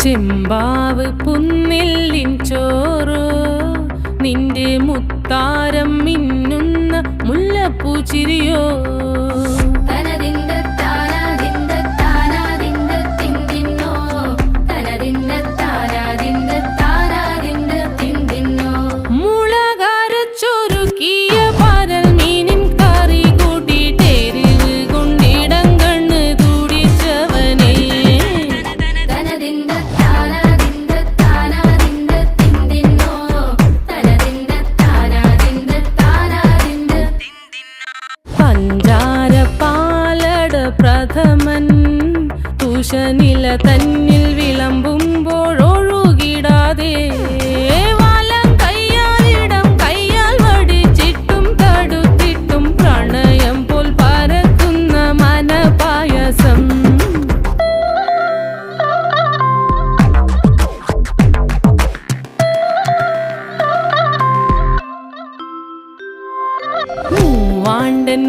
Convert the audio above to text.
ചെമ്പാവ് പുന്നെല്ലിൻ ചോറോ നിന്റെ മുത്താരം മിന്നുന്ന മുല്ലപ്പൂച്ചിരിയോ പ്രഥമൻ തുഷനില തന്നിൽ വിളമ്പുമ്പോഴൊഴുകിടാതെ വലം കയ്യാലിടം കയ്യാൽ വടിച്ചിട്ടും തടുത്തിട്ടും പ്രണയം പോൽ പരക്കുന്ന മനപായസം മൂവാണ്ടൻ